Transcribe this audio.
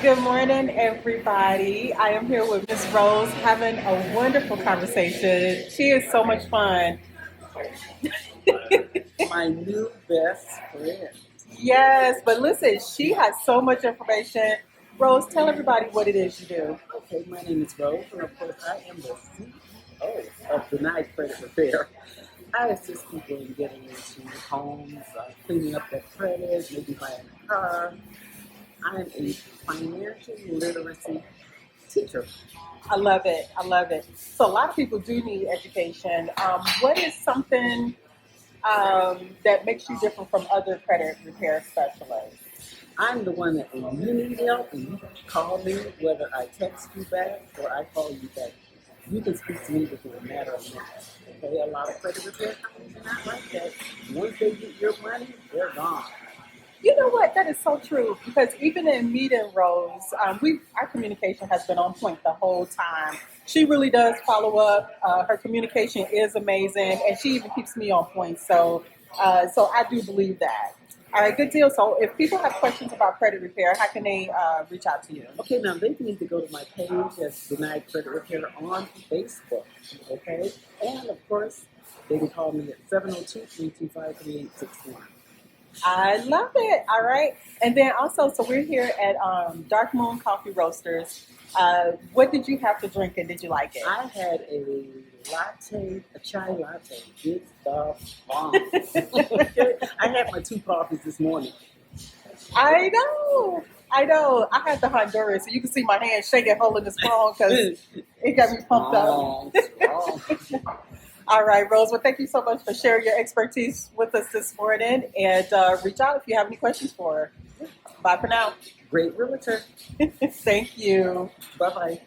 Good morning, everybody. I am here with Miss Rose having a wonderful conversation. She is so much fun. My new best friend. Yes, but listen, she has so much information. Rose, tell everybody what it is you do. Okay, my name is Rose, and of course, I am the CEO of Denied Credit Repair. I assist people in getting into homes, cleaning up their credit, maybe buying a car. I'm a financial literacy teacher. I love it. I love it. So, a lot of people do need education. What is something that makes you different from other credit repair specialists? I'm the one that when you need help and you call me, whether I text you back or I call you back, you can speak to me within a matter of minutes. Okay, a lot of credit repair companies are not like that. Once they get your money, they're gone. You know what? That is so true because even in meeting Rose, we our communication has been on point the whole time. She really does follow up. Her communication is amazing, and she even keeps me on point. So I do believe that. All right, good deal. So, if people have questions about credit repair, how can they reach out to you? Okay, now they need to go to my page that's Denied Credit Repair on Facebook. Okay, and of course, they can call me at 702-325-3861. I love it. All right. And then also, so we're here at Dark Moon Coffee Roasters. What did you have to drink and did you like it? I had a chai latte. It's the bomb. Okay? I had my two coffees this morning. I know. I know. I had the Honduras, so you can see my hand shaking holding this phone because it got me pumped up. Strong. All right, Rose. Well, thank you so much for sharing your expertise with us this morning. And reach out if you have any questions for her. Bye for now. Great realtor. Thank you. Bye bye.